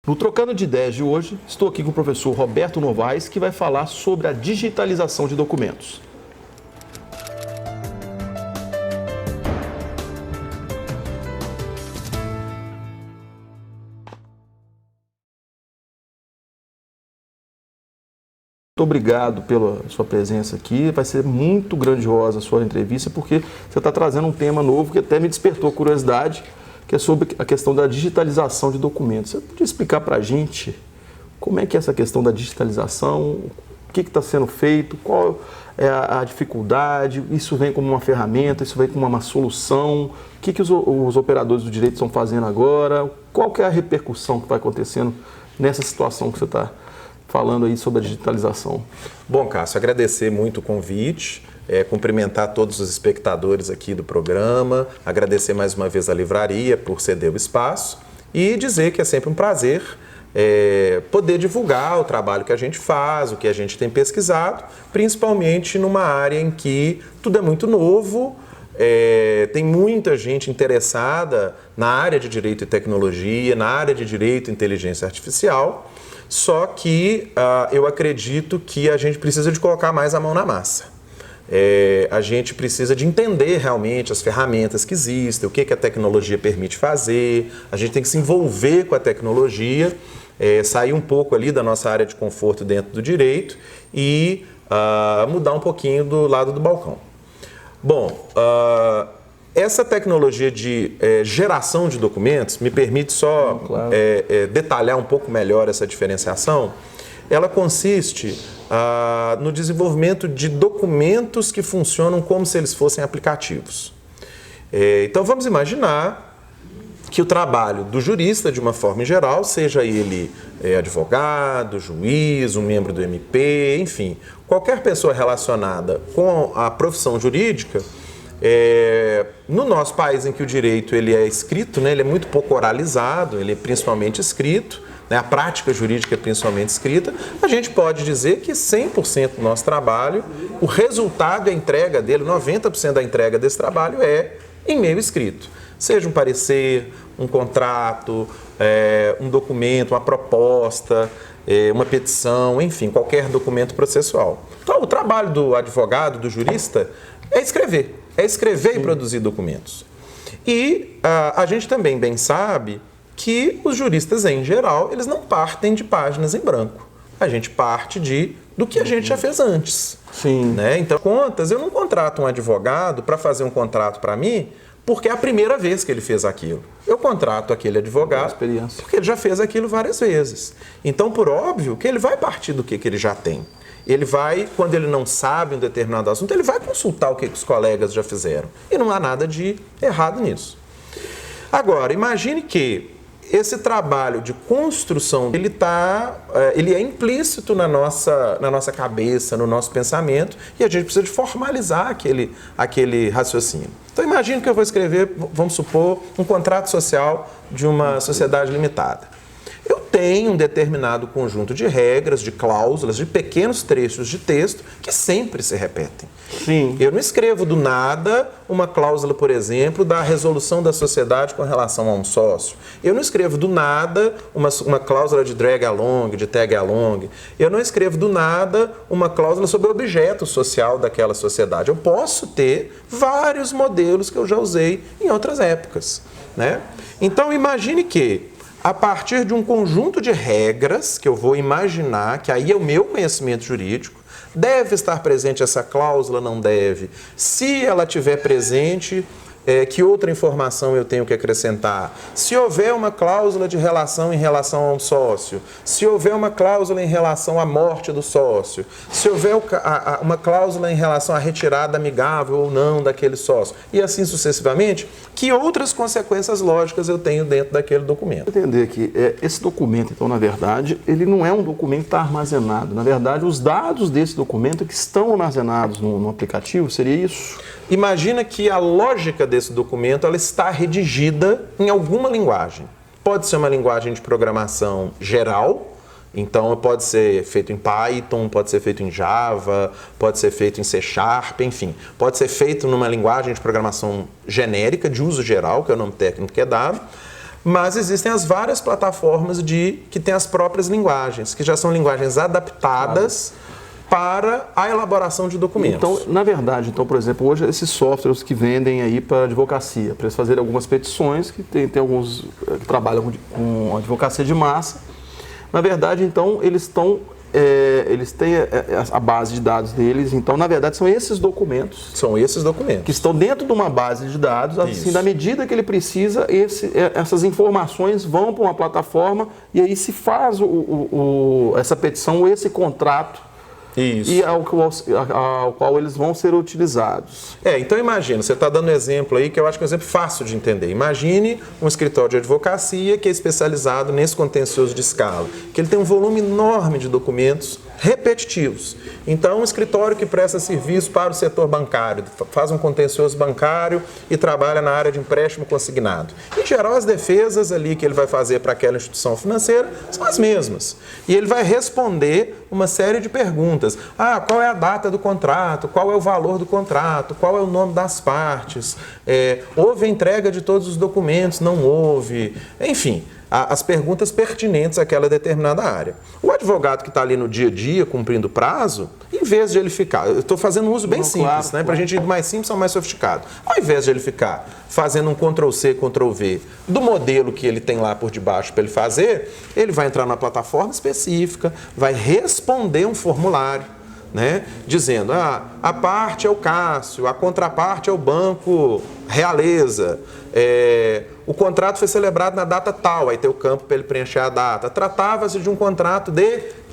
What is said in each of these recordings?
No Trocando de Ideias de hoje, estou aqui com o professor Roberto Novaes, que vai falar sobre a digitalização de documentos. Muito obrigado pela sua presença aqui. Vai ser muito grandiosa a sua entrevista, porque você está trazendo um tema novo que até me despertou curiosidade, que é sobre a questão da digitalização de documentos. Você podia explicar para a gente como é que é essa questão da digitalização, o que está sendo feito, qual é a dificuldade, isso vem como uma ferramenta, isso vem como uma solução, o que os operadores do direito estão fazendo agora, qual que é a repercussão que vai acontecendo nessa situação que você está falando aí sobre a digitalização. Bom, Cássio, agradecer muito o convite, cumprimentar todos os espectadores aqui do programa, agradecer mais uma vez a livraria por ceder o espaço e dizer que é sempre um prazer poder divulgar o trabalho que a gente faz, o que a gente tem pesquisado, principalmente numa área em que tudo é muito novo, tem muita gente interessada na área de direito e tecnologia, na área de direito e inteligência artificial. Só que eu acredito que a gente precisa de colocar mais a mão na massa. A gente precisa de entender realmente as ferramentas que existem, o que a tecnologia permite fazer, a gente tem que se envolver com a tecnologia, sair um pouco ali da nossa área de conforto dentro do direito e mudar um pouquinho do lado do balcão. Bom, essa tecnologia de geração de documentos, me permite só detalhar um pouco melhor essa diferenciação, ela consiste no desenvolvimento de documentos que funcionam como se eles fossem aplicativos. Então vamos imaginar que o trabalho do jurista, de uma forma geral, seja ele advogado, juiz, um membro do MP, enfim, qualquer pessoa relacionada com a profissão jurídica, no nosso país em que o direito ele é escrito, né, ele é muito pouco oralizado, ele é principalmente escrito, né, a prática jurídica é principalmente escrita, a gente pode dizer que 100% do nosso trabalho, o resultado e a entrega dele, 90% da entrega desse trabalho é em meio escrito. Seja um parecer, um contrato, um documento, uma proposta, uma petição, enfim, qualquer documento processual. Então, o trabalho do advogado, do jurista, é escrever e produzir documentos. E a gente também bem sabe que os juristas, em geral, eles não partem de páginas em branco. A gente parte do que a gente já fez antes. Sim. Né? Então, eu não contrato um advogado para fazer um contrato para mim porque é a primeira vez que ele fez aquilo. Eu contrato aquele advogado porque ele já fez aquilo várias vezes. Então, por óbvio, que ele vai partir do que ele já tem. Ele vai, quando ele não sabe um determinado assunto, ele vai consultar o que os colegas já fizeram. E não há nada de errado nisso. Agora, imagine que esse trabalho de construção, ele é implícito na nossa cabeça, no nosso pensamento, e a gente precisa de formalizar aquele raciocínio. Então, imagine que eu vou escrever, vamos supor, um contrato social de uma sociedade limitada. Eu tenho um determinado conjunto de regras, de cláusulas, de pequenos trechos de texto que sempre se repetem. Sim. Eu não escrevo do nada uma cláusula, por exemplo, da resolução da sociedade com relação a um sócio. Eu não escrevo do nada uma cláusula de drag along, de tag along. Eu não escrevo do nada uma cláusula sobre o objeto social daquela sociedade. Eu posso ter vários modelos que eu já usei em outras épocas, né? Então, imagine que a partir de um conjunto de regras que eu vou imaginar, que aí é o meu conhecimento jurídico, deve estar presente essa cláusula, não deve. Se ela estiver presente, que outra informação eu tenho que acrescentar? Se houver uma cláusula de relação em relação a um sócio, se houver uma cláusula em relação à morte do sócio, se houver uma cláusula em relação à retirada amigável ou não daquele sócio, e assim sucessivamente, que outras consequências lógicas eu tenho dentro daquele documento? Entender que esse documento, então, na verdade, ele não é um documento que está armazenado. Na verdade, os dados desse documento que estão armazenados no aplicativo, seria isso? Imagina que a lógica desse documento ela está redigida em alguma linguagem. Pode ser uma linguagem de programação geral, então pode ser feito em Python, pode ser feito em Java, pode ser feito em C#, enfim. Pode ser feito numa linguagem de programação genérica, de uso geral, que é o nome técnico que é dado. Mas existem as várias plataformas que têm as próprias linguagens, que já são linguagens adaptadas para a elaboração de documentos. Então, na verdade, por exemplo, hoje esses softwares que vendem aí para advocacia, para eles fazerem algumas petições, que tem alguns que trabalham com advocacia de massa, na verdade, então, eles têm a base de dados deles, então, na verdade, são esses documentos. São esses documentos. Que estão dentro de uma base de dados, assim, da medida que ele precisa, essas informações vão para uma plataforma e aí se faz essa petição, esse contrato, Isso. e ao qual eles vão ser utilizados. Então imagina, você está dando um exemplo aí que eu acho que é um exemplo fácil de entender. Imagine um escritório de advocacia que é especializado nesse contencioso de escala, que ele tem um volume enorme de documentos repetitivos. Então, um escritório que presta serviço para o setor bancário, faz um contencioso bancário e trabalha na área de empréstimo consignado. Em geral, as defesas ali que ele vai fazer para aquela instituição financeira são as mesmas. E ele vai responder uma série de perguntas. Qual é a data do contrato? Qual é o valor do contrato? Qual é o nome das partes? Houve a entrega de todos os documentos? Não houve? Enfim, as perguntas pertinentes àquela determinada área. O advogado que está ali no dia a dia, cumprindo prazo, em vez de ele ficar... Eu estou fazendo um uso bem simples, né? Para a gente ir do mais simples ao mais sofisticado. Ao invés de ele ficar fazendo um Ctrl-C, Ctrl-V do modelo que ele tem lá por debaixo para ele fazer, ele vai entrar na plataforma específica, vai responder um formulário, né? Dizendo, a parte é o Cássio, a contraparte é o Banco Realeza, o contrato foi celebrado na data tal, aí tem o campo para ele preencher a data. Tratava-se de um contrato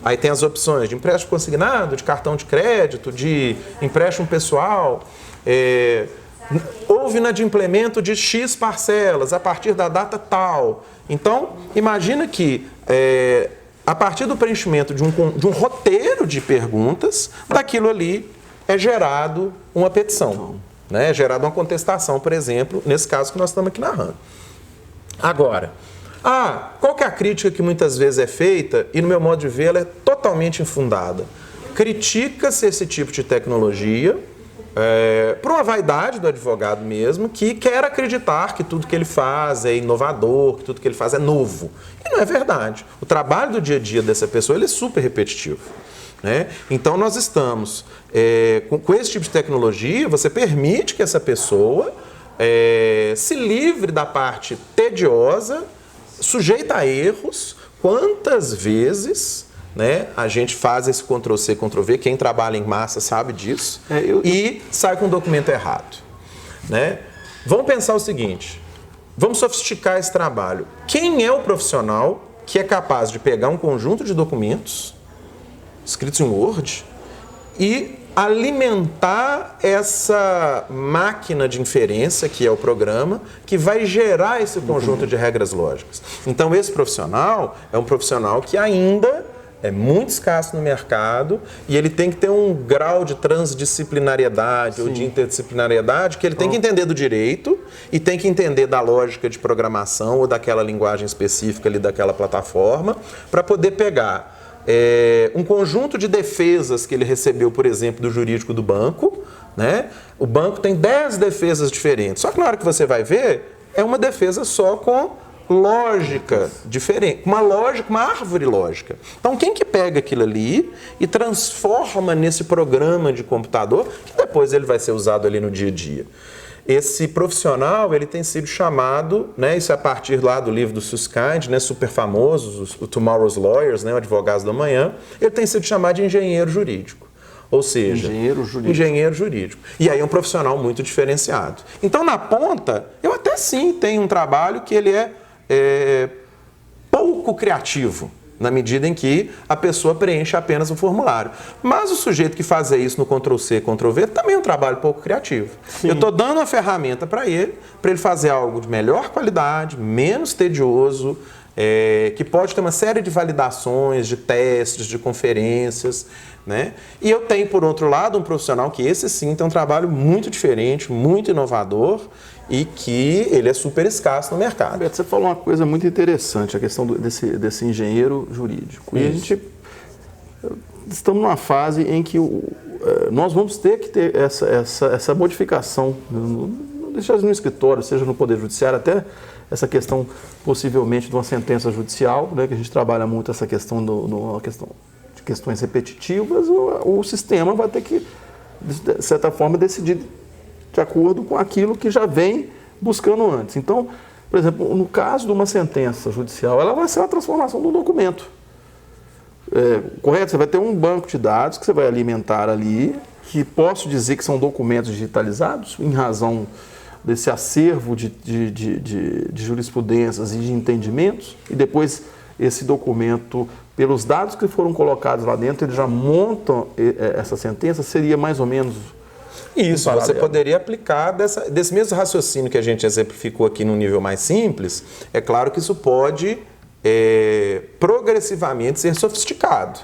aí tem as opções de empréstimo consignado, de cartão de crédito, de empréstimo pessoal, houve inadimplemento de X parcelas a partir da data tal. Então, imagina que a partir do preenchimento de um roteiro de perguntas, daquilo ali é gerado uma petição, né? É gerada uma contestação, por exemplo, nesse caso que nós estamos aqui narrando. Agora, qual que é a crítica que muitas vezes é feita, e no meu modo de ver ela é totalmente infundada? Critica-se esse tipo de tecnologia por uma vaidade do advogado mesmo, que quer acreditar que tudo que ele faz é inovador, que tudo que ele faz é novo. E não é verdade. O trabalho do dia a dia dessa pessoa ele é super repetitivo, né? Então nós estamos, com esse tipo de tecnologia, você permite que essa pessoa se livre da parte tediosa, sujeita a erros. Quantas vezes, né, a gente faz esse Ctrl-C, Ctrl-V, quem trabalha em massa sabe disso, e sai com o documento errado, né? Vamos pensar o seguinte, vamos sofisticar esse trabalho. Quem é o profissional que é capaz de pegar um conjunto de documentos escritos em Word e alimentar essa máquina de inferência, que é o programa, que vai gerar esse conjunto de regras lógicas? Então, esse profissional é um profissional que ainda é muito escasso no mercado e ele tem que ter um grau de transdisciplinariedade ou de interdisciplinariedade que ele tem que entender do direito e tem que entender da lógica de programação ou daquela linguagem específica ali daquela plataforma para poder pegar um conjunto de defesas que ele recebeu, por exemplo, do jurídico do banco, né? O banco tem 10 defesas diferentes, só que na hora que você vai ver, é uma defesa só com lógica diferente, uma árvore lógica. Então, quem que pega aquilo ali e transforma nesse programa de computador, que depois ele vai ser usado ali no dia a dia? Esse profissional, ele tem sido chamado, né, isso é a partir lá do livro do Susskind, né, super famoso, o Tomorrow's Lawyers, né, o Advogados do Amanhã, ele tem sido chamado de engenheiro jurídico. Ou seja, engenheiro jurídico. E aí é um profissional muito diferenciado. Então, na ponta, eu até sim tenho um trabalho que ele é pouco criativo, na medida em que a pessoa preenche apenas o formulário. Mas o sujeito que faz isso no Ctrl-C, Ctrl-V, também é um trabalho pouco criativo. Sim. Eu estou dando uma ferramenta para ele fazer algo de melhor qualidade, menos tedioso, que pode ter uma série de validações, de testes, de conferências, né? E eu tenho, por outro lado, um profissional que esse sim tem um trabalho muito diferente, muito inovador e que ele é super escasso no mercado. Beto, você falou uma coisa muito interessante, a questão desse engenheiro jurídico. Isso. E a gente estamos numa fase em que nós vamos ter que ter essa modificação, seja no escritório, seja no Poder Judiciário, até essa questão possivelmente de uma sentença judicial, né, que a gente trabalha muito essa questão de questões repetitivas, o sistema vai ter que, de certa forma, decidir de acordo com aquilo que já vem buscando antes. Então, por exemplo, no caso de uma sentença judicial, ela vai ser uma transformação do documento. Correto? Você vai ter um banco de dados que você vai alimentar ali, que posso dizer que são documentos digitalizados, em razão desse acervo de jurisprudências e de entendimentos, e depois esse documento, pelos dados que foram colocados lá dentro, ele já monta essa sentença, seria mais ou menos... Isso, você poderia aplicar desse mesmo raciocínio que a gente exemplificou aqui no nível mais simples. É claro que isso pode progressivamente ser sofisticado.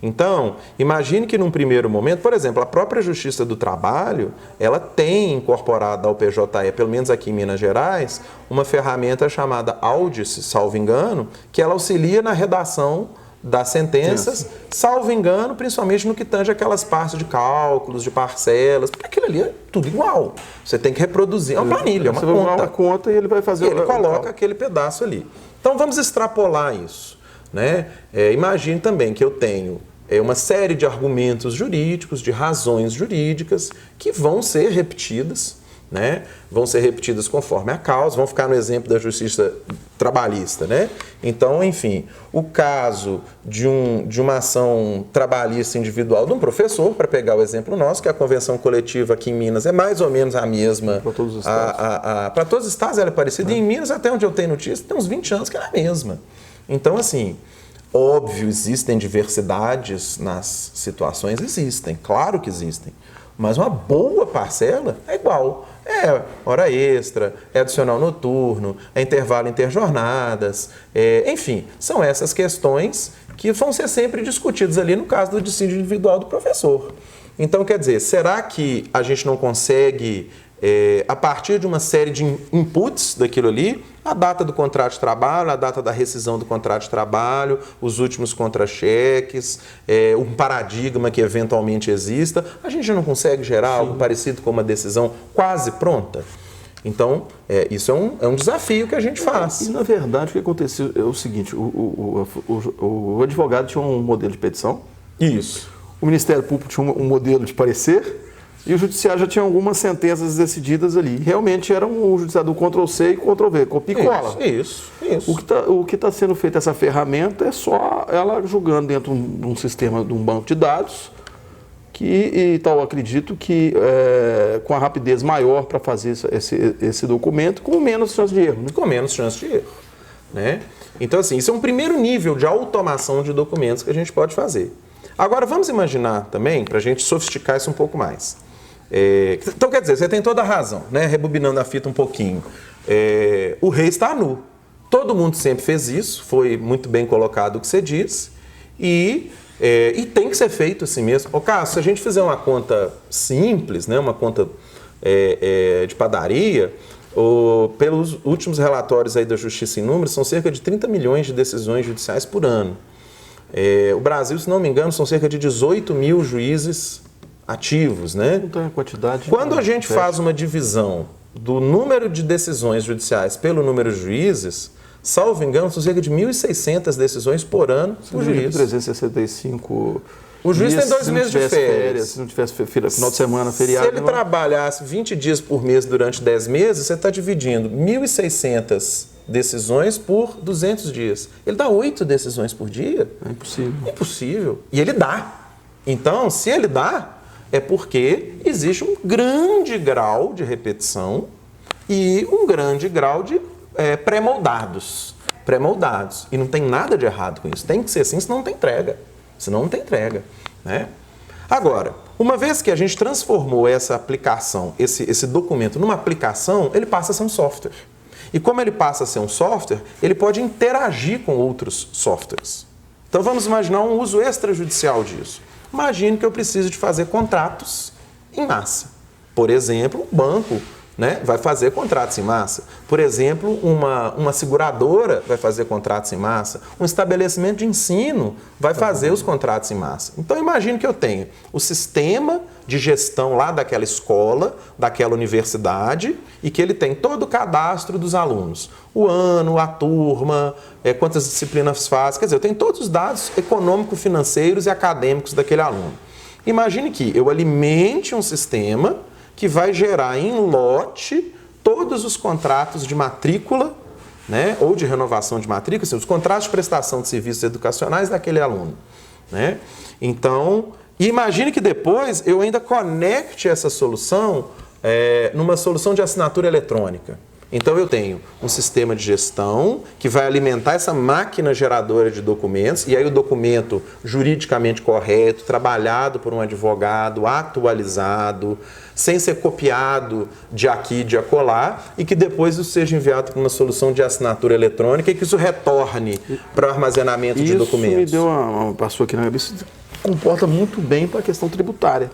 Então, imagine que num primeiro momento, por exemplo, a própria Justiça do Trabalho, ela tem incorporado ao PJE, pelo menos aqui em Minas Gerais, uma ferramenta chamada Audice, salvo engano, que ela auxilia na redação das sentenças, salvo engano, principalmente no que tange aquelas partes de cálculos, de parcelas, porque aquilo ali é tudo igual. Você tem que reproduzir, é uma planilha, é uma conta. Uma conta e ele vai fazer... Ele coloca aquele pedaço ali. Então vamos extrapolar isso, né? Imagine também que eu tenho uma série de argumentos jurídicos, de razões jurídicas, que vão ser repetidas, né? Vão ser repetidas conforme a causa, vão ficar no exemplo da justiça trabalhista, né? Então, enfim, o caso de uma ação trabalhista individual de um professor, para pegar o exemplo nosso, que a convenção coletiva aqui em Minas é mais ou menos a mesma. Para todos os estados. Para todos os estados ela é parecida, e em Minas, até onde eu tenho notícia, tem uns 20 anos que ela é a mesma. Então, assim, óbvio, existem diversidades nas situações, existem, claro que existem, mas uma boa parcela é igual. É hora extra, é adicional noturno, é intervalo interjornadas, enfim, são essas questões que vão ser sempre discutidas ali no caso do dissídio individual do professor. Então, quer dizer, será que a gente não consegue, a partir de uma série de inputs daquilo ali, a data do contrato de trabalho, a data da rescisão do contrato de trabalho, os últimos contra-cheques, um paradigma que eventualmente exista, a gente não consegue gerar algo parecido com uma decisão quase pronta? Então, isso é um desafio que a gente faz. E, na verdade, o que aconteceu é o seguinte, o advogado tinha um modelo de petição. Isso. O Ministério Público tinha um modelo de parecer. E o judiciário já tinha algumas sentenças decididas ali. Realmente era um judiciário do Ctrl+C e Ctrl+V, copia e cola. Isso. O que está sendo feito, essa ferramenta, é só ela julgando dentro de um sistema, de um banco de dados, eu acredito que com a rapidez maior para fazer esse documento, com menos chance de erro. Né? Com menos chance de erro. Né? Então, assim, isso é um primeiro nível de automação de documentos que a gente pode fazer. Agora, vamos imaginar também, para a gente sofisticar isso um pouco mais. Então, quer dizer, você tem toda a razão, né? Rebobinando a fita um pouquinho. O rei está nu. Todo mundo sempre fez isso, foi muito bem colocado o que você diz, e tem que ser feito assim mesmo. Ô, Cássio, se a gente fizer uma conta simples, né? Uma conta de padaria, pelos últimos relatórios aí da Justiça em Números, são cerca de 30 milhões de decisões judiciais por ano. O Brasil, se não me engano, são cerca de 18 mil juízes ativos, né? Então, a quantidade... Quando a gente faz uma divisão do número de decisões judiciais pelo número de juízes, salvo engano, são cerca de 1.600 decisões por ano por juiz. 365... O juiz tem 2 meses de férias. Se não tivesse final de semana, feriado... Se ele trabalhasse 20 dias por mês durante 10 meses, você está dividindo 1.600 decisões por 200 dias. Ele dá 8 decisões por dia? É impossível. Impossível. E ele dá. Então, se ele dá, é porque existe um grande grau de repetição e um grande grau de pré-moldados. Pré-moldados. E não tem nada de errado com isso. Tem que ser assim, senão não tem entrega. Senão não tem entrega. Né? Agora, uma vez que a gente transformou essa aplicação, esse documento numa aplicação, ele passa a ser um software. E como ele passa a ser um software, ele pode interagir com outros softwares. Então vamos imaginar um uso extrajudicial disso. Imagine que eu preciso de fazer contratos em massa. Por exemplo, o banco né, vai fazer contratos em massa. Por exemplo, uma seguradora vai fazer contratos em massa, um estabelecimento de ensino vai fazer os contratos em massa. Então, imagine que eu tenho o sistema de gestão lá daquela escola, daquela universidade, e que ele tem todo o cadastro dos alunos. O ano, a turma, quantas disciplinas faz. Quer dizer, eu tenho todos os dados econômico-financeiros e acadêmicos daquele aluno. Imagine que eu alimente um sistema que vai gerar em lote todos os contratos de matrícula, né, ou de renovação de matrícula, assim, os contratos de prestação de serviços educacionais daquele aluno, né? Então, imagine que depois eu ainda conecte essa solução numa solução de assinatura eletrônica. Então, eu tenho um sistema de gestão que vai alimentar essa máquina geradora de documentos, e aí o documento juridicamente correto, trabalhado por um advogado, atualizado, sem ser copiado de aqui e de acolá, e que depois isso seja enviado para uma solução de assinatura eletrônica e que isso retorne para o armazenamento de documentos. Isso me deu passou aqui na cabeça, isso comporta muito bem para a questão tributária.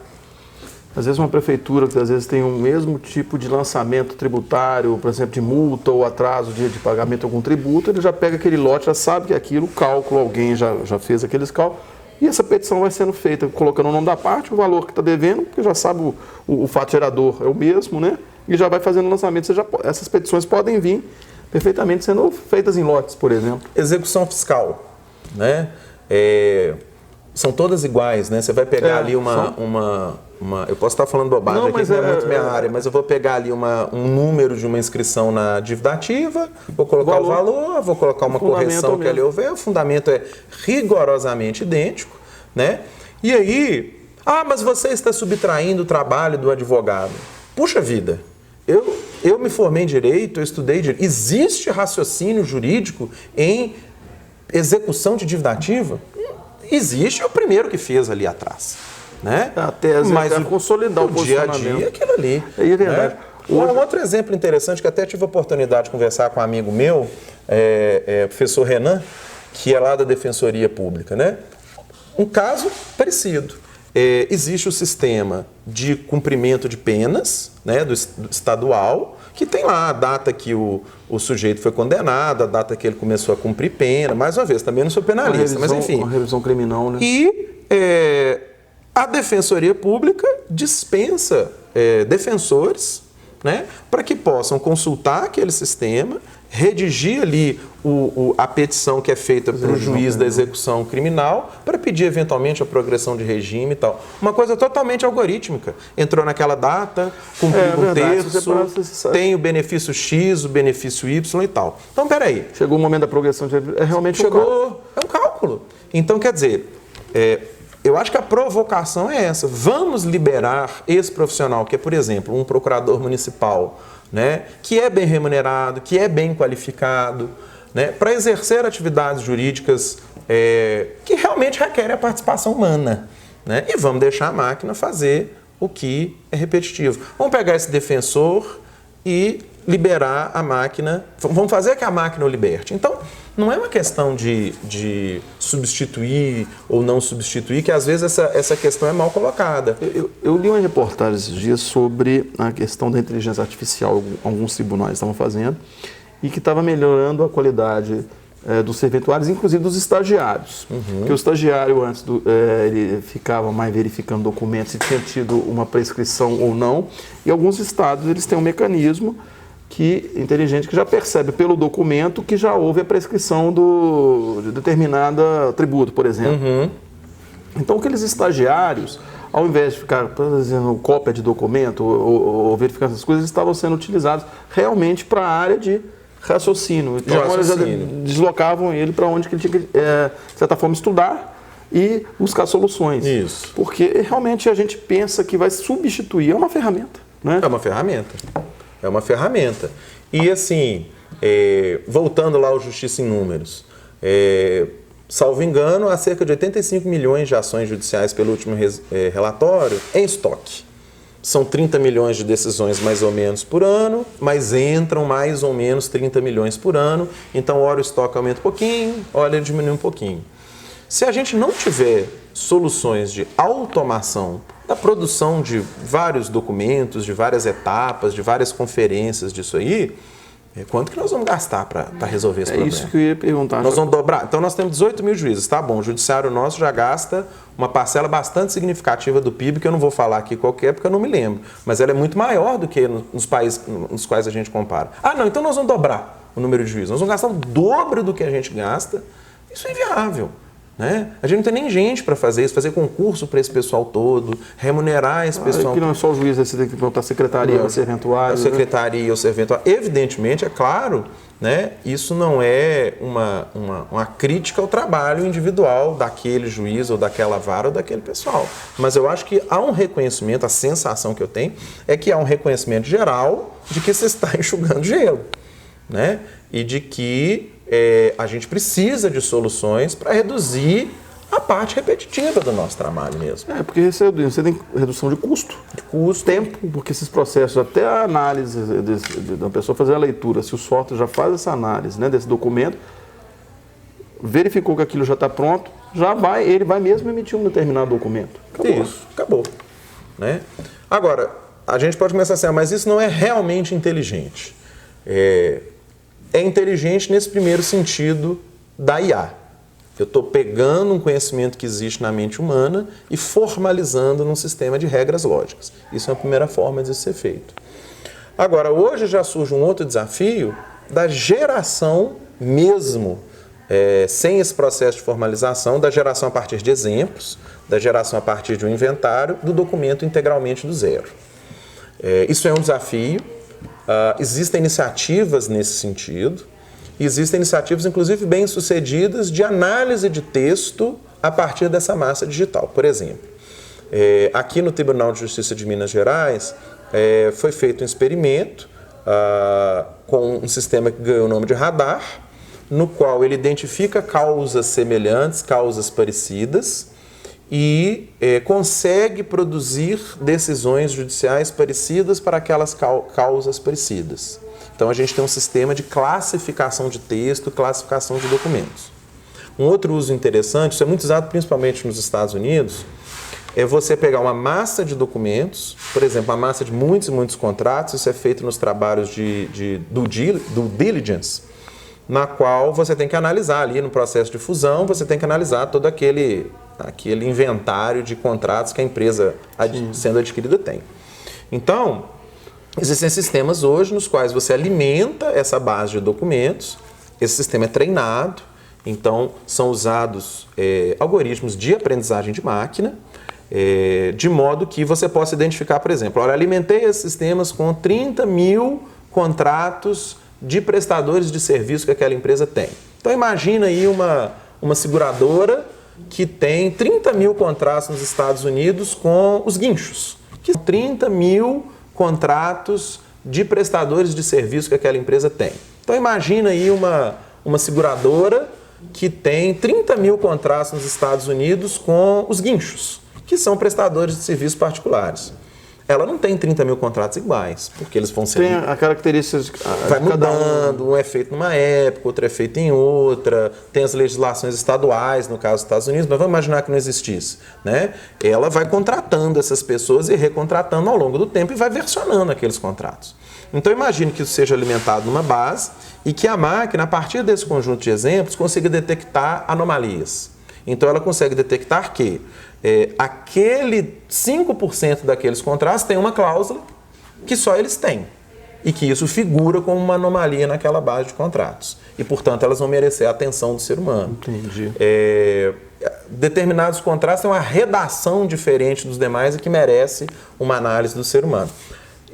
Às vezes uma prefeitura que às vezes tem o mesmo tipo de lançamento tributário, por exemplo, de multa ou atraso de pagamento de algum tributo, ele já pega aquele lote, já sabe que aquilo, o cálculo, alguém já fez aqueles cálculos, e essa petição vai sendo feita colocando o nome da parte, o valor que está devendo, porque já sabe o fato gerador é o mesmo, né? E já vai fazendo o lançamento. Essas petições podem vir perfeitamente sendo feitas em lotes, por exemplo. Execução fiscal, né? São todas iguais, né? Você vai pegar ali eu posso estar falando bobagem aqui, que não é muito minha área, mas eu vou pegar ali um número de uma inscrição na dívida ativa, vou colocar o valor, vou colocar uma correção que ali houver, o fundamento é rigorosamente idêntico, né? E aí, mas você está subtraindo o trabalho do advogado. Puxa vida, eu me formei em Direito, eu estudei Direito. Existe raciocínio jurídico em execução de dívida ativa? Existe, é o primeiro que fez ali atrás, né? A tese mas consolidar o dia a dia é aquilo ali. É verdade. Né? Um outro exemplo interessante que até tive a oportunidade de conversar com um amigo meu, professor Renan, que é lá da Defensoria Pública, né? Um caso parecido. Existe o sistema de cumprimento de penas, né, do estadual, que tem lá a data que o sujeito foi condenado, a data que ele começou a cumprir pena, mais uma vez, também não sou penalista, mas enfim. Uma revisão criminal, né? E a Defensoria Pública dispensa defensores, né, para que possam consultar aquele sistema, redigir ali a petição que é feita para o juiz da execução criminal para pedir eventualmente a progressão de regime e tal. Uma coisa totalmente algorítmica. Entrou naquela data, cumpriu um terço, tem o benefício X, o benefício Y e tal. Então, peraí. Chegou o momento da progressão de regime. Realmente é um cálculo. Então, quer dizer, eu acho que a provocação é essa. Vamos liberar esse profissional, que é, por exemplo, um procurador municipal, né, que é bem remunerado, que é bem qualificado, né, para exercer atividades jurídicas que realmente requerem a participação humana, né, e vamos deixar a máquina fazer o que é repetitivo. Vamos pegar esse defensor e liberar a máquina, vamos fazer que a máquina o liberte. Então, não é uma questão de substituir ou não substituir, que às vezes essa questão é mal colocada. Eu li uma reportagem esses dias sobre a questão da inteligência artificial, alguns tribunais estavam fazendo, e que estava melhorando a qualidade dos serventuários, inclusive dos estagiários. Porque o estagiário antes, ele ficava mais verificando documentos se tinha tido uma prescrição ou não, e alguns estados eles têm um mecanismo inteligente que já percebe pelo documento que já houve a prescrição de determinada tributo, por exemplo. Então, aqueles estagiários, ao invés de ficar fazendo cópia de documento ou verificando essas coisas, estavam sendo utilizados realmente para a área de raciocínio. Então, eles já deslocavam ele para onde que ele tinha que, de certa forma, estudar e buscar soluções. Isso. Porque realmente a gente pensa que vai substituir, é uma ferramenta, né? É uma ferramenta. É uma ferramenta. E assim, voltando lá ao Justiça em Números, salvo engano, há cerca de 85 milhões de ações judiciais pelo último relatório em estoque. São 30 milhões de decisões mais ou menos por ano, mas entram mais ou menos 30 milhões por ano. Então, ora o estoque aumenta um pouquinho, ora ele diminui um pouquinho. Se a gente não tiver soluções de automação da produção de vários documentos, de várias etapas, de várias conferências disso aí, quanto que nós vamos gastar para resolver esse problema? É isso que eu ia perguntar. Nós vamos dobrar. Então, nós temos 18 mil juízes, tá bom. O judiciário nosso já gasta uma parcela bastante significativa do PIB, que eu não vou falar aqui qual que é, porque eu não me lembro. Mas ela é muito maior do que nos países nos quais a gente compara. Ah, não, então nós vamos dobrar o número de juízes. Nós vamos gastar o dobro do que a gente gasta. Isso é inviável. Né? A gente não tem nem gente para fazer isso, fazer concurso para esse pessoal todo, remunerar esse pessoal. Que não é só o juiz, você tem que botar a secretaria, o serventuário. A secretaria, o serventuário. Evidentemente, é claro, né, isso não é uma crítica ao trabalho individual daquele juiz ou daquela vara ou daquele pessoal. Mas eu acho que há um reconhecimento, a sensação que eu tenho é que há um reconhecimento geral de que você está enxugando gelo, né? E de que a gente precisa de soluções para reduzir a parte repetitiva do nosso trabalho mesmo. Porque você tem redução de custo. De custo, tempo, porque esses processos, até a análise da pessoa fazer a leitura, se o software já faz essa análise, né, desse documento, verificou que aquilo já está pronto, ele vai mesmo emitir um determinado documento. Acabou. Isso, acabou. Né? Agora, a gente pode começar assim, mas isso não é realmente inteligente. É inteligente nesse primeiro sentido da IA. Eu estou pegando um conhecimento que existe na mente humana e formalizando num sistema de regras lógicas. Isso é a primeira forma de ser feito. Agora, hoje já surge um outro desafio da geração mesmo, sem esse processo de formalização, da geração a partir de exemplos, da geração a partir de um inventário, do documento integralmente do zero. Isso é um desafio. Existem iniciativas nesse sentido, existem iniciativas, inclusive, bem-sucedidas de análise de texto a partir dessa massa digital. Por exemplo, aqui no Tribunal de Justiça de Minas Gerais foi feito um experimento com um sistema que ganhou o nome de radar, no qual ele identifica causas semelhantes, causas parecidas, e consegue produzir decisões judiciais parecidas para aquelas causas parecidas. Então, a gente tem um sistema de classificação de texto, classificação de documentos. Um outro uso interessante, isso é muito usado principalmente nos Estados Unidos, é você pegar uma massa de documentos, por exemplo, uma massa de muitos e muitos contratos, isso é feito nos trabalhos de due diligence, na qual você tem que analisar ali no processo de fusão, você tem que analisar todo aquele inventário de contratos que a empresa sendo adquirida tem. Então, existem sistemas hoje nos quais você alimenta essa base de documentos, esse sistema é treinado, então são usados algoritmos de aprendizagem de máquina, de modo que você possa identificar, por exemplo, olha, alimentei esses sistemas com 30 mil contratos de prestadores de serviço que aquela empresa tem. Então imagina aí uma seguradora que tem 30 mil contratos nos Estados Unidos com os guinchos, que são 30 mil contratos de prestadores de serviço que aquela empresa tem. Então imagina aí uma seguradora que tem 30 mil contratos nos Estados Unidos com os guinchos, que são prestadores de serviços particulares. Ela não tem 30 mil contratos iguais, porque eles vão ser... Tem a característica... Vai mudando, um é feito numa época, outro é feito em outra, tem as legislações estaduais, no caso dos Estados Unidos, mas vamos imaginar que não existisse, né? Ela vai contratando essas pessoas e recontratando ao longo do tempo e vai versionando aqueles contratos. Então imagine que isso seja alimentado numa base e que a máquina, a partir desse conjunto de exemplos, consiga detectar anomalias. Então ela consegue detectar que aquele 5% daqueles contratos tem uma cláusula que só eles têm e que isso figura como uma anomalia naquela base de contratos. E, portanto, elas vão merecer a atenção do ser humano. Entendi. Determinados contratos têm uma redação diferente dos demais e que merece uma análise do ser humano.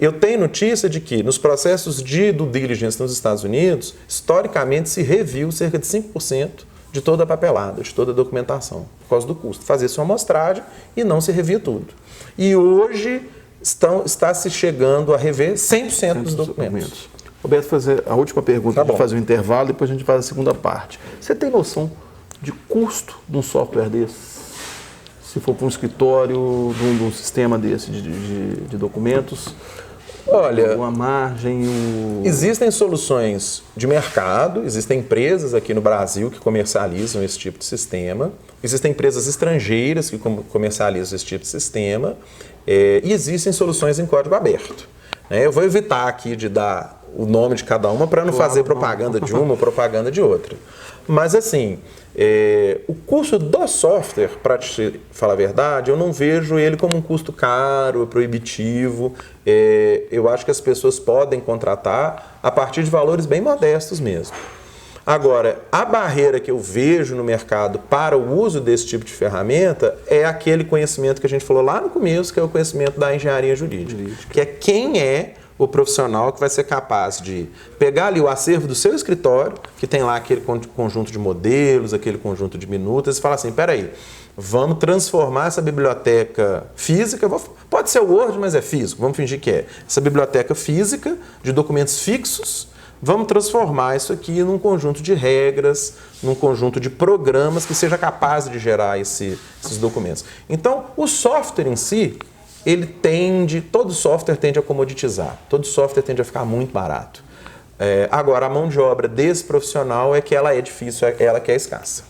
Eu tenho notícia de que nos processos de due diligence nos Estados Unidos, historicamente se reviu cerca de 5% de toda a papelada, de toda a documentação, por causa do custo. Fazia-se uma amostragem e não se revia tudo. E hoje está se chegando a rever 100% dos documentos. Roberto, fazer a última pergunta, Tá bom. fazer um intervalo, depois a gente faz a segunda parte. Você tem noção de custo de um software desse? Se for para um escritório, de um sistema desse de documentos, Olha, a margem? Existem soluções de mercado, existem empresas aqui no Brasil que comercializam esse tipo de sistema, existem empresas estrangeiras que comercializam esse tipo de sistema, e existem soluções em código aberto. Eu vou evitar aqui de dar o nome de cada uma para não fazer propaganda de uma ou propaganda de outra. Mas assim, o custo do software, para te falar a verdade, eu não vejo ele como um custo caro, proibitivo. Eu acho que as pessoas podem contratar a partir de valores bem modestos mesmo. Agora, a barreira que eu vejo no mercado para o uso desse tipo de ferramenta é aquele conhecimento que a gente falou lá no começo, que é o conhecimento da engenharia jurídica. Que é quem é o profissional que vai ser capaz de pegar ali o acervo do seu escritório, que tem lá aquele conjunto de modelos, aquele conjunto de minutas, e falar assim, peraí, vamos transformar essa biblioteca física, pode ser o Word, mas é físico, vamos fingir que é. Essa biblioteca física de documentos fixos, vamos transformar isso aqui num conjunto de regras, num conjunto de programas que seja capaz de gerar esses documentos. Então, o software em si, todo software tende a comoditizar, todo software tende a ficar muito barato. Agora, a mão de obra desse profissional é que ela é difícil, ela que é escassa.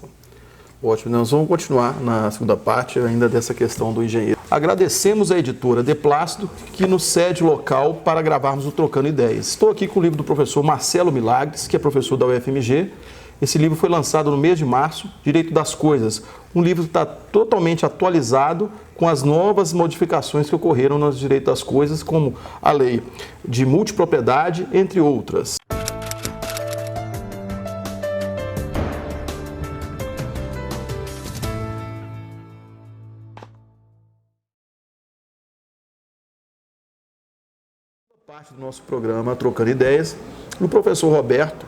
Ótimo, nós vamos continuar na segunda parte ainda dessa questão do engenheiro. Agradecemos à editora De Plácido que nos cede local para gravarmos o Trocando Ideias. Estou aqui com o livro do professor Marcelo Milagres, que é professor da UFMG. Esse livro foi lançado no mês de março, Direito das Coisas. Um livro que está totalmente atualizado com as novas modificações que ocorreram no Direito das Coisas, como a lei de multipropriedade, entre outras. Parte do nosso programa Trocando Ideias, o professor Roberto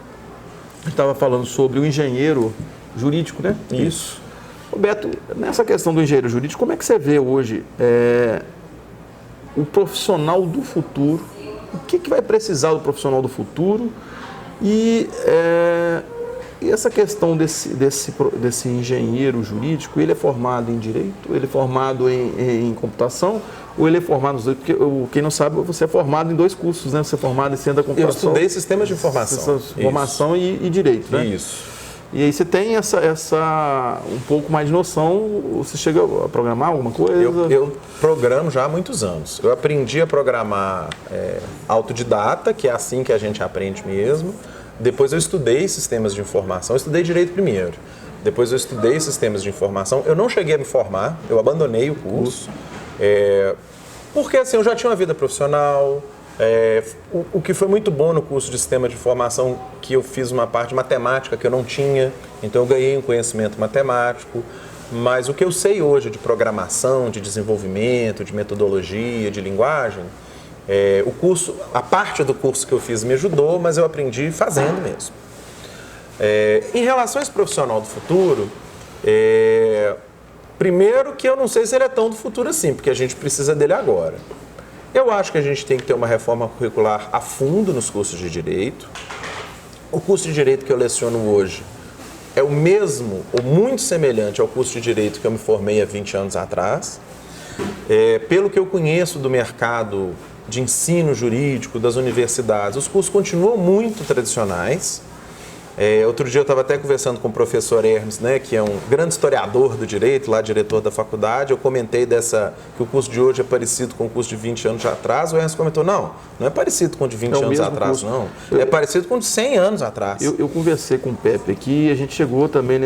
estava falando sobre o engenheiro jurídico, né? Isso. Roberto, nessa questão do engenheiro jurídico, como é que você vê hoje o profissional do futuro? O que vai precisar do profissional do futuro? E essa questão desse engenheiro jurídico, ele é formado em direito? Ele é formado em computação? Ou ele é formado nos dois? Porque, quem não sabe, você é formado em dois cursos, né? Você é formado em ciência da computação. Eu estudei sistemas de informação. Formação e direito, né? Isso. E aí você tem essa um pouco mais de noção, você chega a programar alguma coisa? Eu programo já há muitos anos. Eu aprendi a programar autodidata, que é assim que a gente aprende mesmo. Depois eu estudei sistemas de informação, eu estudei direito primeiro. Depois eu estudei sistemas de informação. Eu não cheguei a me formar, eu abandonei o curso. Porque assim, eu já tinha uma vida profissional. O que foi muito bom no curso de sistema de informação, que eu fiz uma parte de matemática que eu não tinha, então eu ganhei um conhecimento matemático, mas o que eu sei hoje de programação, de desenvolvimento, de metodologia, de linguagem, a parte do curso que eu fiz me ajudou, mas eu aprendi fazendo mesmo. Em relação a esse profissional do futuro, primeiro que eu não sei se ele é tão do futuro assim, porque a gente precisa dele agora. Eu acho que a gente tem que ter uma reforma curricular a fundo nos cursos de Direito. O curso de Direito que eu leciono hoje é o mesmo, ou muito semelhante ao curso de Direito que eu me formei há 20 anos atrás. Pelo que eu conheço do mercado de ensino jurídico, das universidades, os cursos continuam muito tradicionais. Outro dia eu estava até conversando com o professor Hermes, né, que é um grande historiador do direito, lá diretor da faculdade. Eu comentei que o curso de hoje é parecido com o curso de 20 anos atrás. O Hermes comentou, não é parecido com o de 20 anos atrás, não. É parecido com o de 100 anos atrás. Eu conversei com o Pepe aqui e a gente chegou também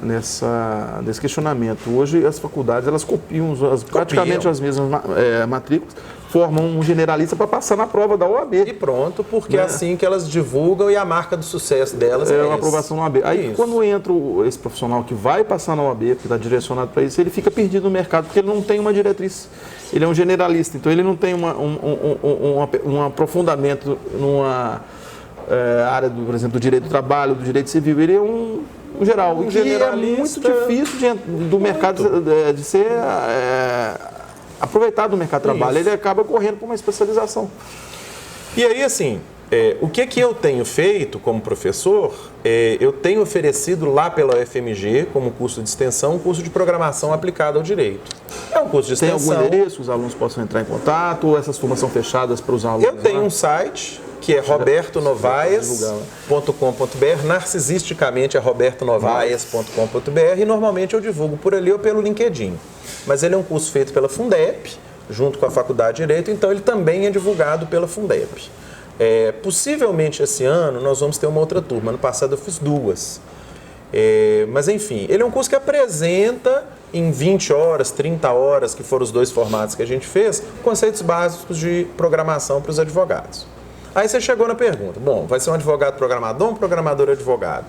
nesse questionamento. Hoje as faculdades, elas copiam praticamente as mesmas matrículas, formam um generalista para passar na prova da OAB. E pronto, porque é assim que elas divulgam e a marca do sucesso delas uma aprovação na OAB. Aí quando entra esse profissional que vai passar na OAB, que está direcionado para isso, ele fica perdido no mercado, porque ele não tem uma diretriz. Ele é um generalista, então ele não tem um aprofundamento numa área, por exemplo, do direito do trabalho, do direito civil. Ele é um geral. Um generalista. É muito difícil do mercado de ser... aproveitado do mercado de trabalho, ele acaba correndo para uma especialização. E aí, assim, o que eu tenho feito como professor, eu tenho oferecido lá pela UFMG, como curso de extensão, um curso de programação aplicado ao direito. É É um curso de extensão. Tem algum endereço que os alunos possam entrar em contato ou essas turmas são fechadas para os alunos? Eu tenho um site que é robertonovaias.com.br, narcisisticamente é robertonovaias.com.br e normalmente eu divulgo por ali ou pelo LinkedIn. Mas ele é um curso feito pela Fundep, junto com a Faculdade de Direito, então ele também é divulgado pela Fundep. Possivelmente esse ano nós vamos ter uma outra turma, ano passado eu fiz 2. Mas enfim, ele é um curso que apresenta em 20 horas, 30 horas, que foram os 2 formatos que a gente fez, conceitos básicos de programação para os advogados. Aí você chegou na pergunta, bom, vai ser um advogado programador ou um programador advogado?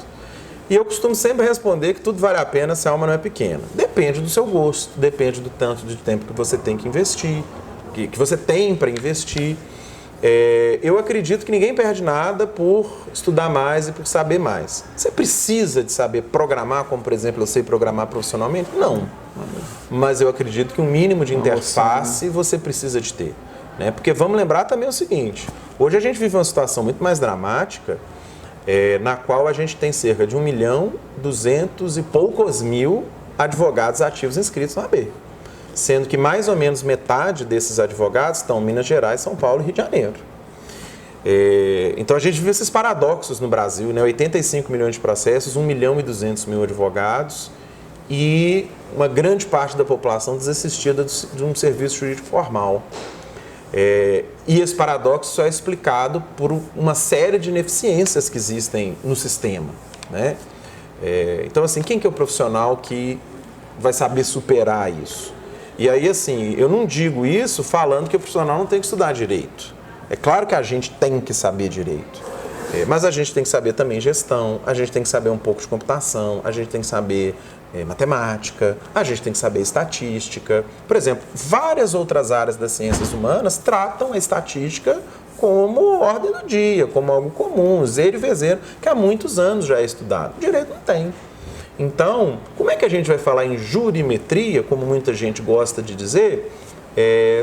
E eu costumo sempre responder que tudo vale a pena se a alma não é pequena. Depende do seu gosto, depende do tanto de tempo que você tem que investir, que você tem para investir. Eu acredito que ninguém perde nada por estudar mais e por saber mais. Você precisa de saber programar, como por exemplo eu sei programar profissionalmente? Não. Mas eu acredito que um mínimo de interface você precisa de ter. Né? Porque vamos lembrar também o seguinte, hoje a gente vive uma situação muito mais dramática, na qual a gente tem cerca de 1.200.000 e poucos mil advogados ativos inscritos na AB. Sendo que mais ou menos metade desses advogados estão em Minas Gerais, São Paulo e Rio de Janeiro. Então a gente vive esses paradoxos no Brasil, né? 85 milhões de processos, 1.200.000 advogados e uma grande parte da população desassistida de um serviço jurídico formal. E esse paradoxo só é explicado por uma série de ineficiências que existem no sistema, né? Então, assim, quem que é o profissional que vai saber superar isso? E aí, assim, eu não digo isso falando que o profissional não tem que estudar direito. É claro que a gente tem que saber direito, mas a gente tem que saber também gestão, a gente tem que saber um pouco de computação, a gente tem que saber matemática, a gente tem que saber estatística. Por exemplo, várias outras áreas das ciências humanas tratam a estatística como ordem do dia, como algo comum, zero e vezeiro, que há muitos anos já é estudado. O direito não tem. Então, como é que a gente vai falar em jurimetria, como muita gente gosta de dizer,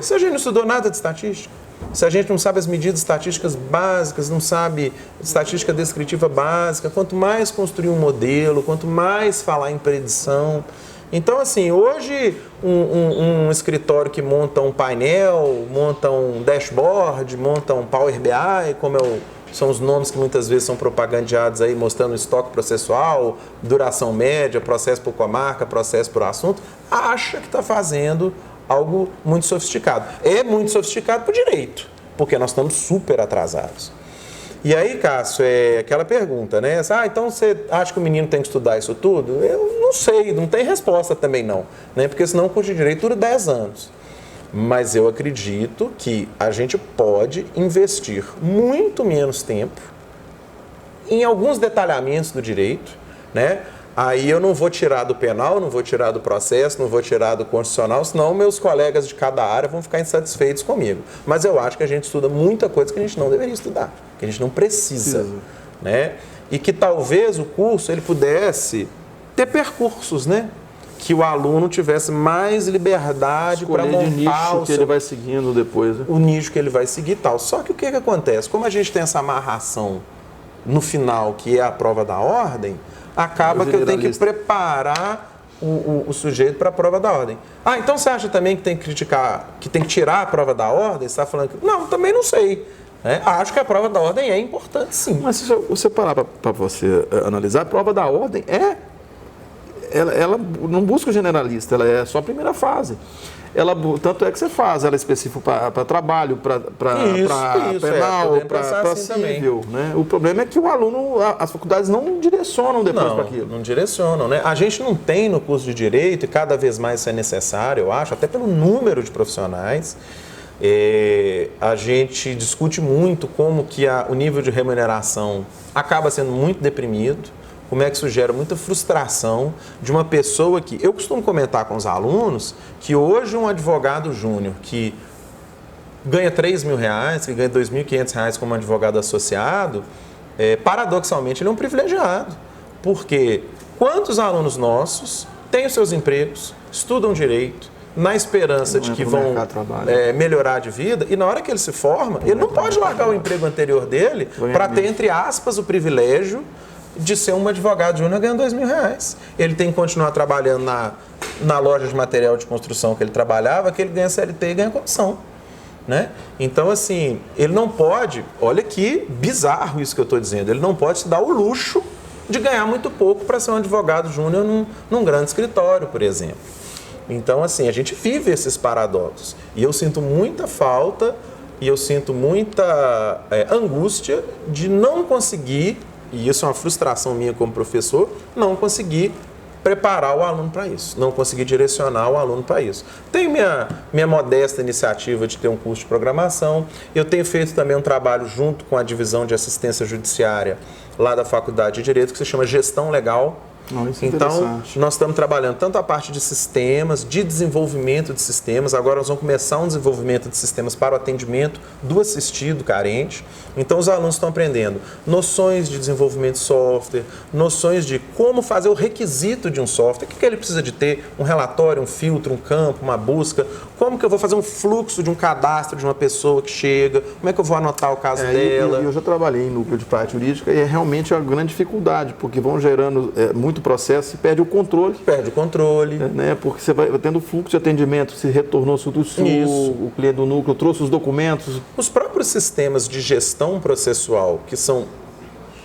se a gente não estudou nada de estatística? Se a gente não sabe as medidas estatísticas básicas, não sabe estatística descritiva básica, quanto mais construir um modelo, quanto mais falar em predição. Então, assim, hoje um escritório que monta um painel, monta um dashboard, monta um Power BI, como são os nomes que muitas vezes são propagandeados aí, mostrando estoque processual, duração média, processo por comarca, processo por assunto, acha que está fazendo algo muito sofisticado. É muito sofisticado para o direito, porque nós estamos super atrasados. E aí, Cássio, aquela pergunta, né? Então você acha que o menino tem que estudar isso tudo? Eu não sei, não tem resposta também não, né? Porque senão o curso de direito dura 10 anos. Mas eu acredito que a gente pode investir muito menos tempo em alguns detalhamentos do direito, né? Aí eu não vou tirar do penal, não vou tirar do processo, não vou tirar do constitucional, senão meus colegas de cada área vão ficar insatisfeitos comigo. Mas eu acho que a gente estuda muita coisa que a gente não deveria estudar, que a gente não precisa, né? E que talvez o curso ele pudesse ter percursos, né? Que o aluno tivesse mais liberdade para montar o nicho que ele vai seguindo depois, né? O nicho que ele vai seguir e tal. Só que o que acontece? Como a gente tem essa amarração no final, que é a prova da ordem, acaba que eu tenho que preparar o sujeito para a prova da ordem. Então você acha também que tem que criticar, que tem que tirar a prova da ordem? Você está falando que... Não, também não sei. Acho que a prova da ordem é importante, sim. Mas se você parar para você analisar, a prova da ordem ela não busca o generalista, ela é só a primeira fase. Tanto é que você faz ela específica para trabalho, para penal, para civil. Né? O problema é que o aluno, as faculdades não direcionam depois para aquilo. Não direcionam, né? A gente não tem no curso de Direito, e cada vez mais isso é necessário, eu acho, até pelo número de profissionais. A gente discute muito como que o nível de remuneração acaba sendo muito deprimido. Como é que isso gera muita frustração de uma pessoa que... Eu costumo comentar com os alunos que hoje um advogado júnior que ganha R$3.000, que ganha R$2.500 como advogado associado, paradoxalmente ele é um privilegiado. Porque quantos alunos nossos têm os seus empregos, estudam direito, na esperança de que vão melhorar de vida, e na hora que ele se forma, ele não pode largar o emprego anterior dele para ter, entre aspas, o privilégio de ser um advogado júnior ganhando R$2.000. Ele tem que continuar trabalhando na loja de material de construção que ele trabalhava, que ele ganha CLT e ganha comissão. Né? Então, assim, ele não pode, olha que bizarro isso que eu estou dizendo, ele não pode se dar o luxo de ganhar muito pouco para ser um advogado júnior num grande escritório, por exemplo. Então, assim, a gente vive esses paradoxos. E eu sinto muita falta e eu sinto muita angústia de não conseguir, e isso é uma frustração minha como professor, não conseguir preparar o aluno para isso, não conseguir direcionar o aluno para isso. Tenho minha modesta iniciativa de ter um curso de programação, eu tenho feito também um trabalho junto com a divisão de assistência judiciária lá da Faculdade de Direito, que se chama Gestão Legal. Então, nós estamos trabalhando tanto a parte de sistemas, de desenvolvimento de sistemas. Agora nós vamos começar um desenvolvimento de sistemas para o atendimento do assistido carente. Então, os alunos estão aprendendo noções de desenvolvimento de software, noções de como fazer o requisito de um software, o que ele precisa de ter, um relatório, um filtro, um campo, uma busca, como que eu vou fazer um fluxo de um cadastro de uma pessoa que chega, como é que eu vou anotar o caso dela. Eu já trabalhei em núcleo de prática jurídica e é realmente uma grande dificuldade, porque vão gerando muito processo e perde o controle. Perde o controle. Né? Porque você vai tendo fluxo de atendimento, se retornou tudo isso, o cliente do núcleo trouxe os documentos. Os próprios sistemas de gestão processual que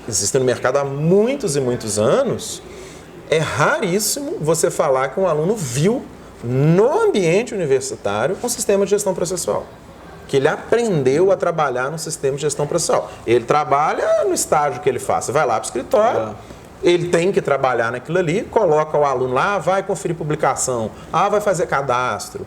existem no mercado há muitos e muitos anos, é raríssimo você falar que um aluno viu no ambiente universitário um sistema de gestão processual. Que ele aprendeu a trabalhar no sistema de gestão processual. Ele trabalha no estágio que ele faz. Você vai lá para o escritório, ele tem que trabalhar naquilo ali, coloca o aluno lá, vai conferir publicação, vai fazer cadastro,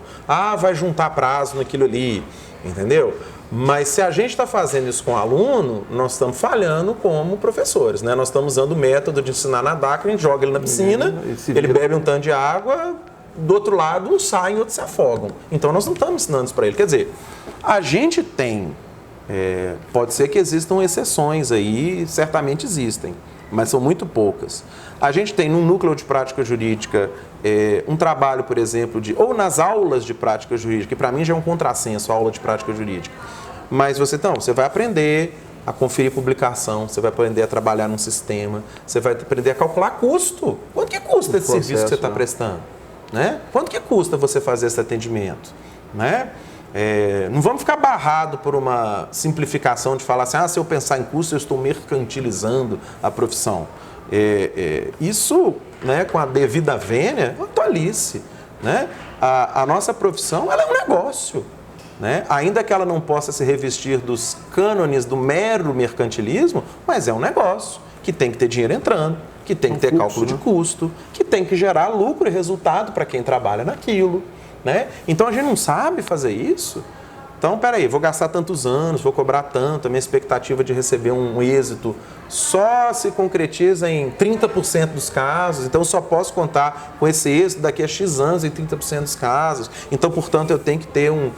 vai juntar prazo naquilo ali, entendeu? Mas se a gente está fazendo isso com o aluno, nós estamos falhando como professores, né? Nós estamos usando o método de ensinar a nadar, que a gente joga ele na piscina, ele bebe um tanto de água, do outro lado uns saem e outros se afogam. Então nós não estamos ensinando isso para ele. Quer dizer, a gente tem, pode ser que existam exceções aí, certamente existem, mas são muito poucas. A gente tem no núcleo de prática jurídica um trabalho, por exemplo, ou nas aulas de prática jurídica, que para mim já é um contrassenso a aula de prática jurídica, mas você vai aprender a conferir publicação, você vai aprender a trabalhar num sistema, você vai aprender a calcular custo. Quanto que custa esse serviço que você está prestando? Né? Quanto que custa você fazer esse atendimento? Né? Não vamos ficar barrados por uma simplificação de falar assim, se eu pensar em custo, eu estou mercantilizando a profissão. Isso, né, com a devida vênia, é uma tolice. Né? A nossa profissão ela é um negócio. Né? Ainda que ela não possa se revestir dos cânones do mero mercantilismo, mas é um negócio que tem que ter dinheiro entrando, que tem que ter cálculo de custo, que tem que gerar lucro e resultado para quem trabalha naquilo. Né? Então a gente não sabe fazer isso. Então, peraí, vou gastar tantos anos, vou cobrar tanto, a minha expectativa de receber um êxito só se concretiza em 30% dos casos, então eu só posso contar com esse êxito daqui a X anos em 30% dos casos. Então, portanto, eu tenho que ter um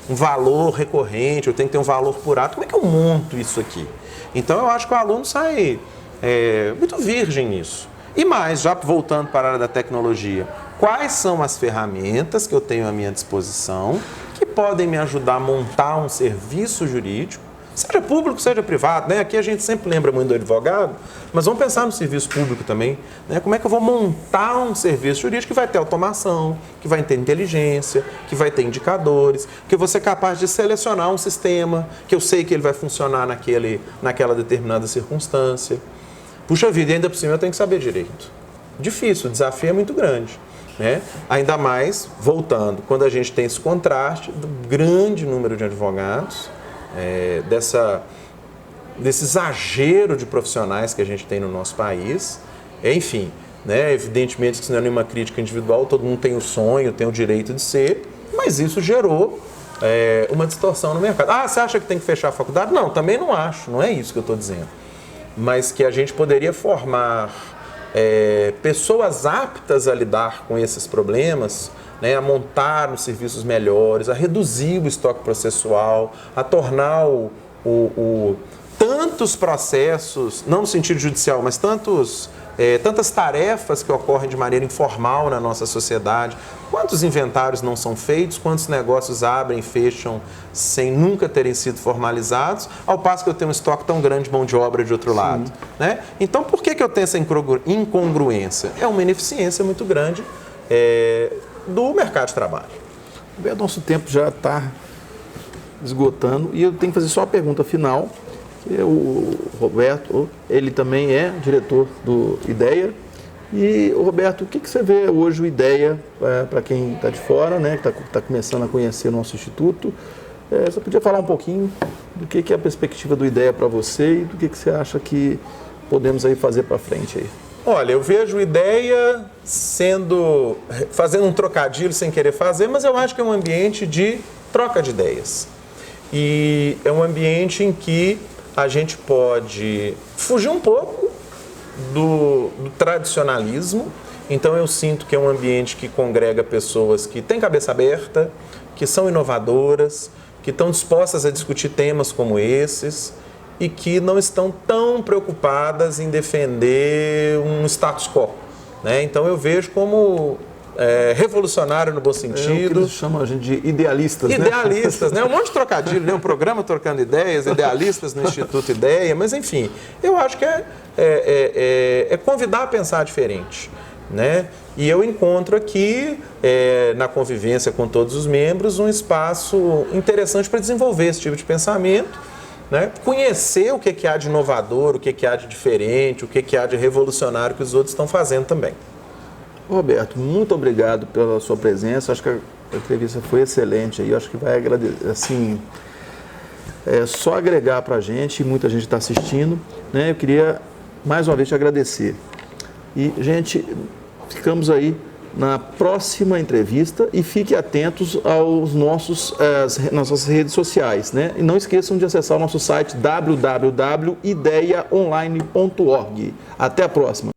valor recorrente, eu tenho que ter um valor por ato. Como é que eu monto isso aqui? Então, eu acho que o aluno sai muito virgem nisso. E mais, já voltando para a área da tecnologia, quais são as ferramentas que eu tenho à minha disposição que podem me ajudar a montar um serviço jurídico, seja público, seja privado, né? Aqui a gente sempre lembra muito do advogado, mas vamos pensar no serviço público também, né? Como é que eu vou montar um serviço jurídico que vai ter automação, que vai ter inteligência, que vai ter indicadores, que eu vou ser capaz de selecionar um sistema, que eu sei que ele vai funcionar naquela determinada circunstância. Puxa vida, e ainda por cima eu tenho que saber direito. Difícil, o desafio é muito grande. Né? Ainda mais, voltando, quando a gente tem esse contraste do grande número de advogados, desse exagero de profissionais que a gente tem no nosso país, enfim, né? Evidentemente que isso não é nenhuma crítica individual, todo mundo tem o sonho, tem o direito de ser, mas isso gerou uma distorção no mercado. Você acha que tem que fechar a faculdade? Não, também não acho, não é isso que eu estou dizendo. Mas que a gente poderia formar pessoas aptas a lidar com esses problemas, né, a montar os serviços melhores, a reduzir o estoque processual, a tornar tantos processos, não no sentido judicial, mas tantos tantas tarefas que ocorrem de maneira informal na nossa sociedade. Quantos inventários não são feitos, quantos negócios abrem e fecham sem nunca terem sido formalizados, ao passo que eu tenho um estoque tão grande de mão de obra de outro lado. Né? Então, por que eu tenho essa incongruência? É uma ineficiência muito grande do mercado de trabalho. Nosso tempo já está esgotando e eu tenho que fazer só a pergunta final. O Roberto, ele também é diretor do IDEA. E, Roberto, o que você vê hoje o IDEA, para quem está de fora, né, que está começando a conhecer o nosso instituto? Você podia falar um pouquinho do que é a perspectiva do IDEA para você e do que você acha que podemos aí fazer para frente aí? Olha, eu vejo o IDEA fazendo um trocadilho sem querer fazer, mas eu acho que é um ambiente de troca de ideias. E é um ambiente em que a gente pode fugir um pouco do tradicionalismo. Então eu sinto que é um ambiente que congrega pessoas que têm cabeça aberta, que são inovadoras, que estão dispostas a discutir temas como esses e que não estão tão preocupadas em defender um status quo. Né? Então eu vejo como revolucionário no bom sentido. É o que eles chamam a gente de idealistas, Idealistas, né? Um monte de trocadilho, né? Um programa trocando ideias, idealistas no Instituto IDEA, mas enfim, eu acho que é convidar a pensar diferente. Né? E eu encontro aqui, na convivência com todos os membros, um espaço interessante para desenvolver esse tipo de pensamento, né? Conhecer o que há de inovador, o que há de diferente, o que há de revolucionário que os outros estão fazendo também. Roberto, muito obrigado pela sua presença. Acho que a entrevista foi excelente. Eu acho que vai assim, só agregar para a gente, muita gente está assistindo. Né? Eu queria mais uma vez te agradecer. E, gente, ficamos aí na próxima entrevista e fiquem atentos aos nossas redes sociais. Né? E não esqueçam de acessar o nosso site www.ideaonline.org. Até a próxima.